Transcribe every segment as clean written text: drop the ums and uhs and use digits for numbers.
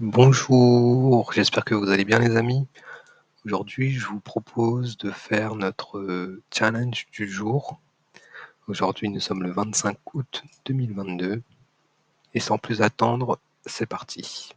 Bonjour, j'espère que vous allez bien les amis. Aujourd'hui, je vous propose de faire notre challenge du jour. Aujourd'hui, nous sommes le 25 août 2022 et sans plus attendre, c'est parti.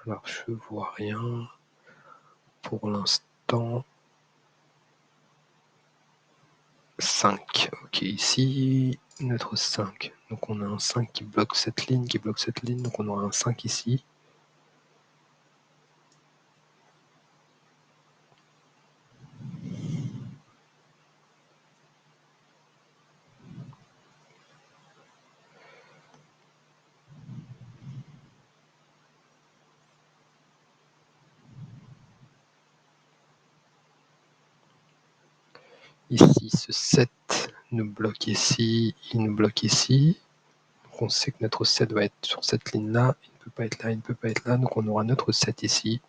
Alors, je vois rien pour l'instant. 5. Ok, ici, notre 5. Donc on a un 5 qui bloque cette ligne, donc on aura un 5 ici. Ici, ce 7 nous bloque ici, il nous bloque ici. Donc on sait que notre 7 va être sur cette ligne-là, il ne peut pas être là, il ne peut pas être là, donc on aura notre 7 ici.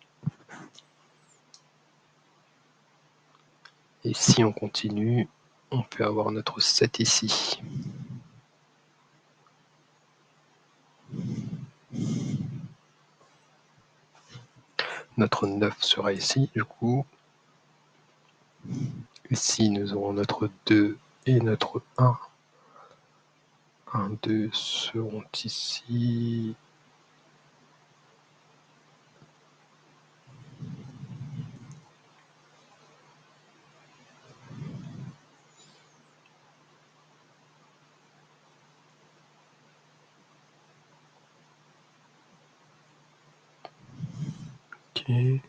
Et si on continue, on peut avoir notre 7 ici. Notre 9 sera ici, du coup. Ici, nous aurons notre 2 et notre 1. 1, 2 seront ici. Ok.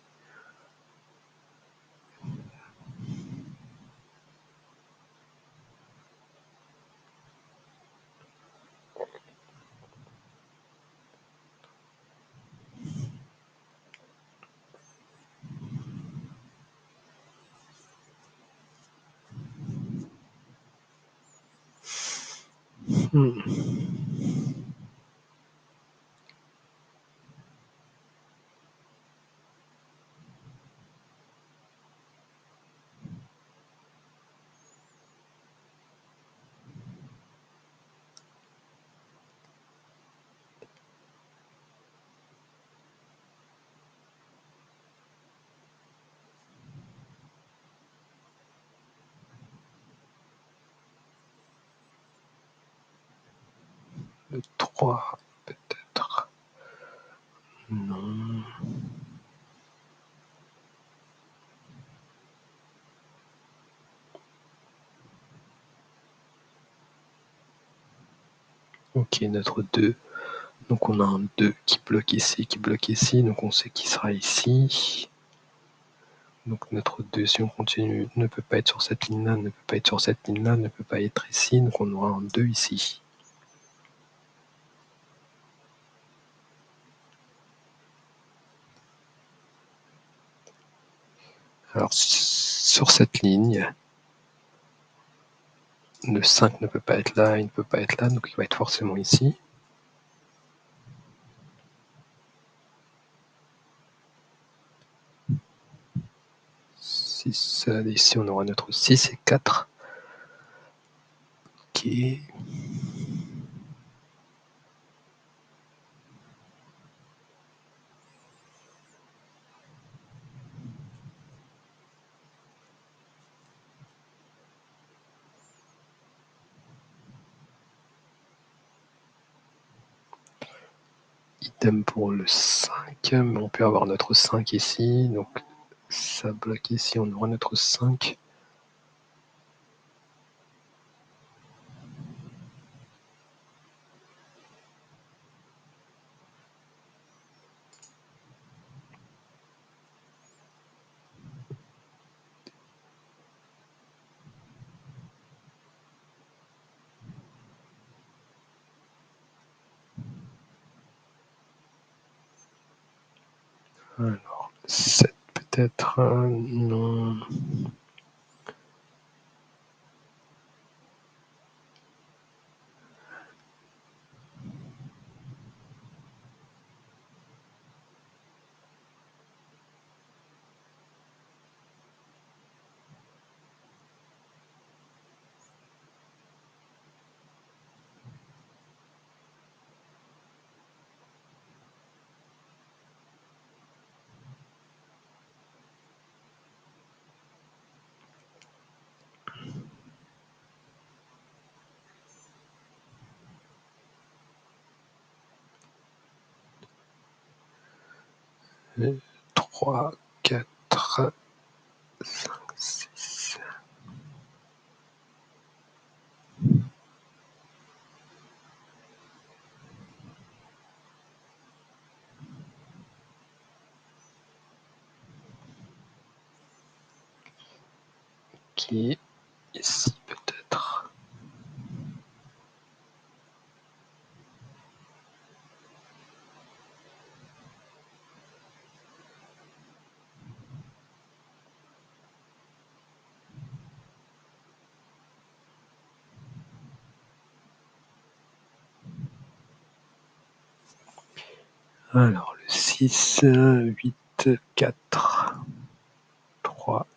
Le 3, peut-être. Non. Ok, notre 2. Donc on a un 2 qui bloque ici, donc on sait qu'il sera ici. Donc notre 2, si on continue, ne peut pas être sur cette ligne-là, ne peut pas être sur cette ligne-là, ne peut pas être ici, donc on aura un 2 ici. Alors sur cette ligne, le 5 ne peut pas être là, il ne peut pas être là, donc il va être forcément ici. Ici on aura notre 6 et 4. Ok. Idem pour le 5, mais on peut avoir notre 5 ici, donc ça bloque ici, on aura notre 5. Alors, 7 peut-être, non. 3, 4, 5, 6. Qui est ici peut-être. Alors le 6, 8, 4, 3.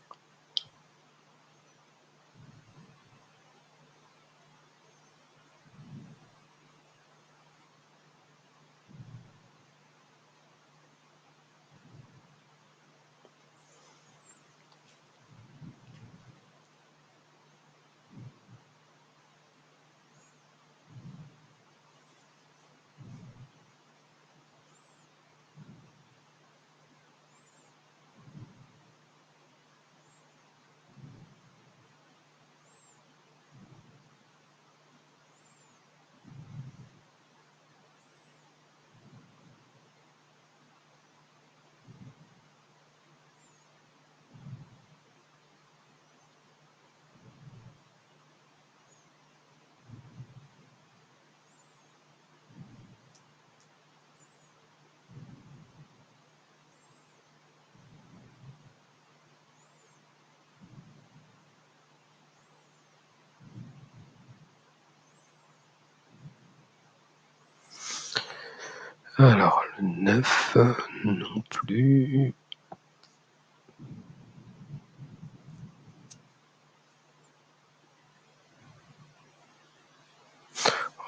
Alors le 9, non plus.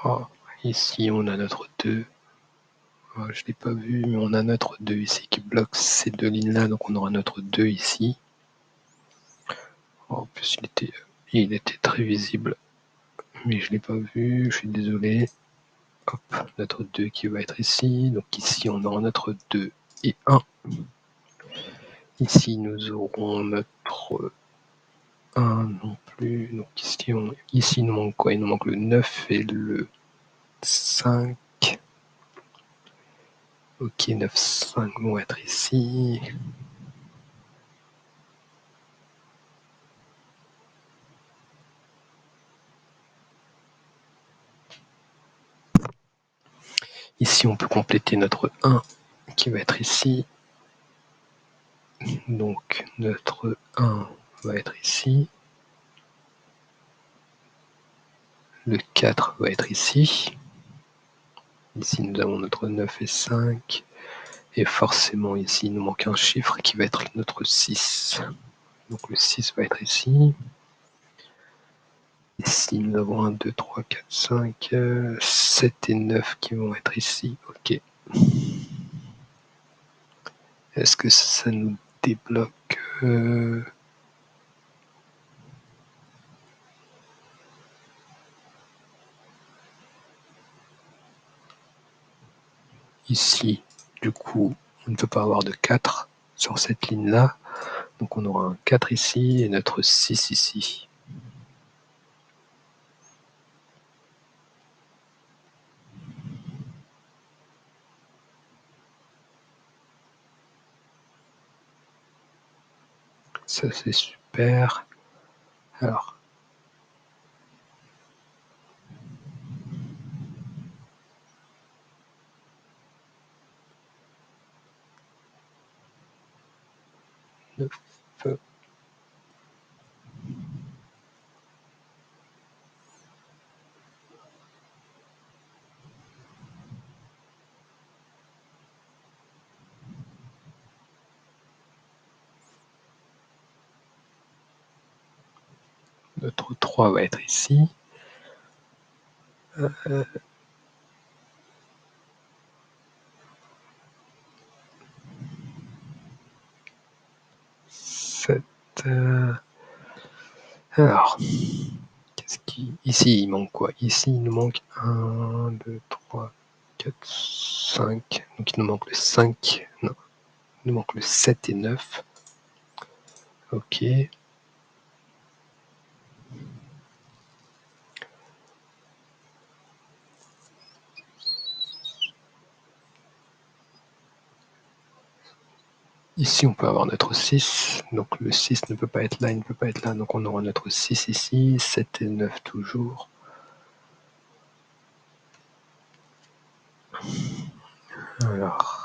Oh, ici on a notre 2. Oh, je ne l'ai pas vu, mais on a notre 2 ici qui bloque ces deux lignes-là, donc on aura notre 2 ici. Oh, en plus il était très visible, mais je ne l'ai pas vu, je suis désolé. Hop, notre 2 qui va être ici, donc ici on aura notre 2 et 1. Ici nous aurons notre 1 non plus, donc ici il nous manque quoi? Il nous manque le 9 et le 5. Ok, 9, 5 vont être ici. Ici, on peut compléter notre 1 qui va être ici. Donc, notre 1 va être ici. Le 4 va être ici. Ici, nous avons notre 9 et 5. Et forcément, ici, il nous manque un chiffre qui va être notre 6. Donc, le 6 va être ici. Ici, nous avons 1, 2, 3, 4, 5, 7 et 9 qui vont être ici. Ok. Est-ce que ça nous débloque ici? Du coup, on ne peut pas avoir de 4 sur cette ligne-là. Donc on aura un 4 ici et notre 6 ici. Ça c'est super. Alors, neuf, notre 3 va être ici. 7. Alors, ici il manque quoi? Ici il nous manque 1, 2, 3, 4, 5. Donc il nous manque le 5. Non. nous manque le 7 et 9. Ok. Ici, on peut avoir notre 6. Donc le 6 ne peut pas être là, il ne peut pas être là. Donc on aura notre 6 ici, 7 et 9 toujours. Alors,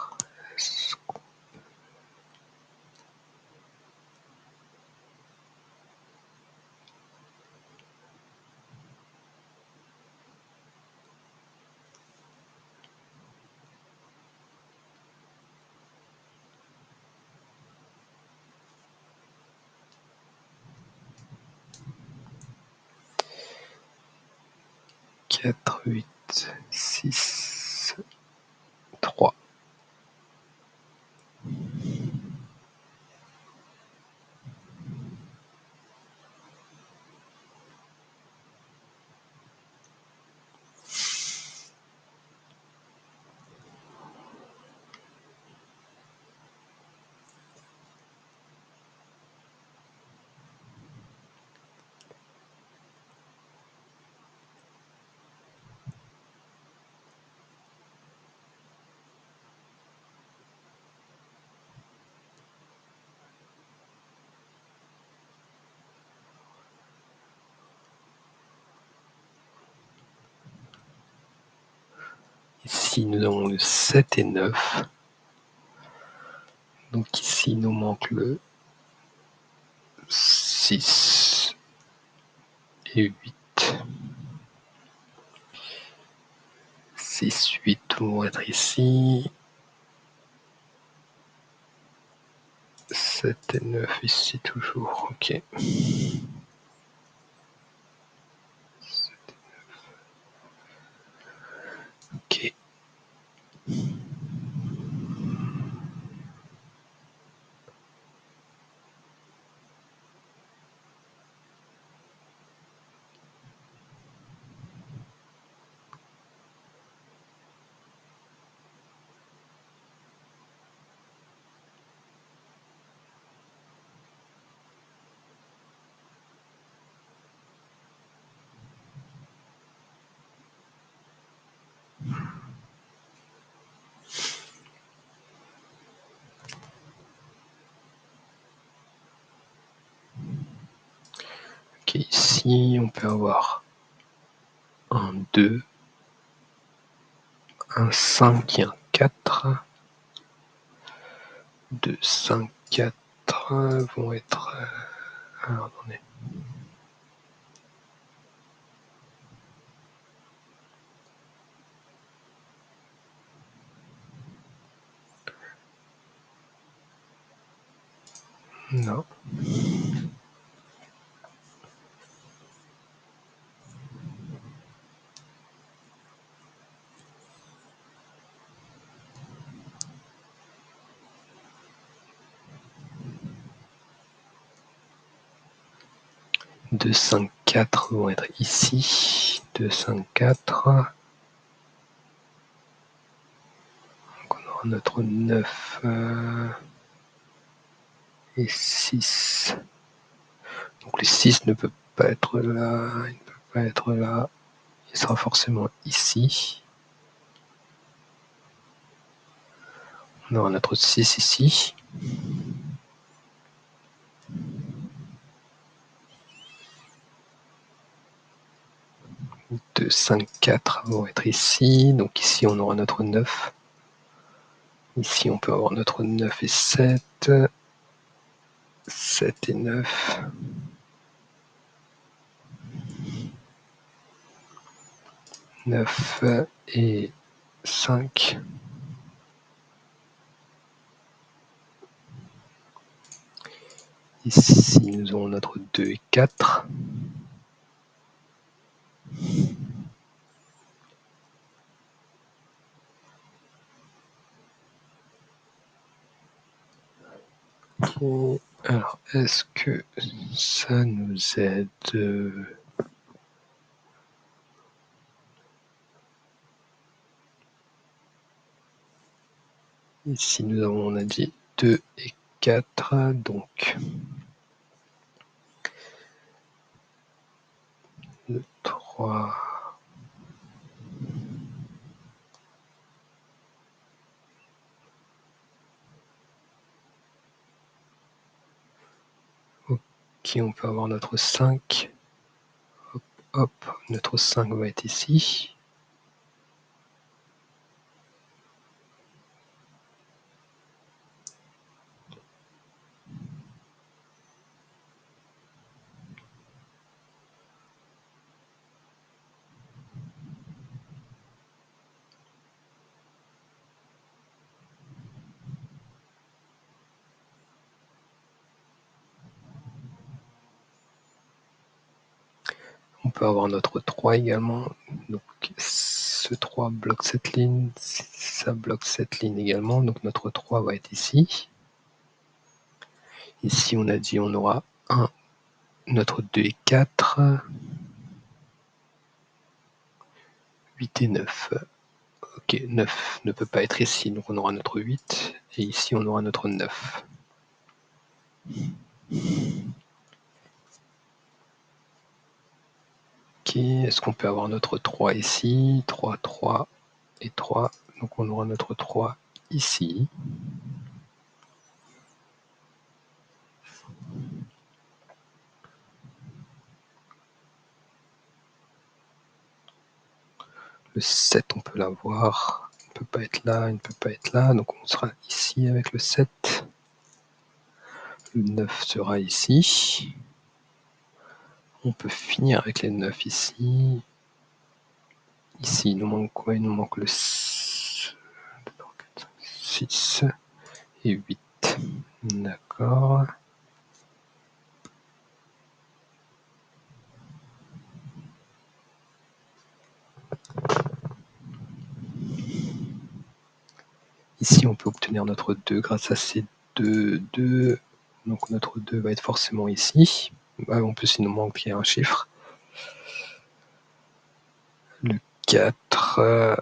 4, 8, 6, 3. Ici, nous avons le 7 et 9. Donc ici, il nous manque le 6 et 8. 6, 8 vont être ici. 7 et 9 ici toujours. Ok. Ok. Ok, ici, on peut avoir un 2, un 5 et un 4. 2, 5, 4 vont être... Alors, attendez. Non. Deux, 5, 4 vont être ici. 2, 5, 4. Donc on aura notre 9 et 6. Donc le 6 ne peut pas être là, il ne peut pas être là. Il sera forcément ici. On aura notre 6 ici. 2, 5, 4 vont être ici. Donc ici, on aura notre 9. Ici, on peut avoir notre 9 et 7. 7 et 9. 9 et 5. Ici, nous aurons notre 2 et 4. Alors, est-ce que ça nous aide? Ici, nous avons, on a dit 2 et 4, donc le 3. Ok, on peut avoir notre 5. Hop, hop, notre 5 va être ici. On peut avoir notre 3 également. Donc ce 3 bloque cette ligne, ça bloque cette ligne également. Donc notre 3 va être ici. Ici, on a dit on aura 1, notre 2 et 4, 8 et 9. Ok, 9 ne peut pas être ici, donc on aura notre 8. Et ici, on aura notre 9. Ok, est-ce qu'on peut avoir notre 3 ici? 3, 3 et 3. Donc on aura notre 3 ici. Le 7, on peut l'avoir. Il ne peut pas être là, il ne peut pas être là. Donc on sera ici avec le 7. Le 9 sera ici. On peut finir avec les 9 ici. Ici, il nous manque quoi? Il nous manque le 6 et 8. D'accord. Ici, on peut obtenir notre 2 grâce à ces 2. Donc notre 2 va être forcément ici. En plus, il nous manque un chiffre. Le 4.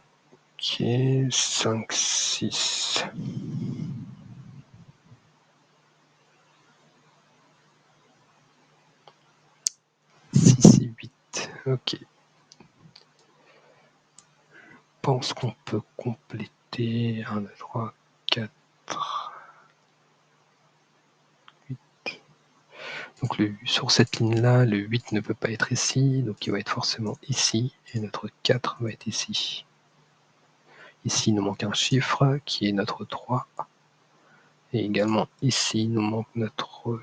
Ok, 5, 6. 6 et 8. Ok. Je pense qu'on peut compléter 1, 2, 3, 4, 8. Donc sur cette ligne-là, le 8 ne peut pas être ici, donc il va être forcément ici, et notre 4 va être ici. Ici, il nous manque un chiffre, qui est notre 3. Et également ici, il nous manque notre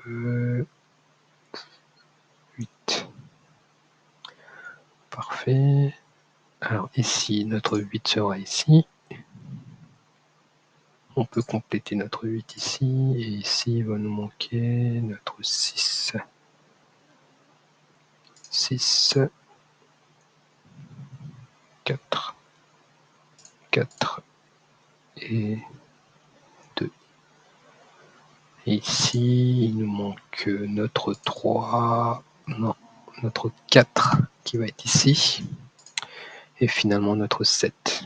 8. Parfait. Alors ici, notre 8 sera ici. On peut compléter notre 8 ici, et ici, il va nous manquer notre 6. 6, 4, 4 et 2. Et ici, il nous manque notre 3, non, notre 4 qui va être ici, et finalement notre 7.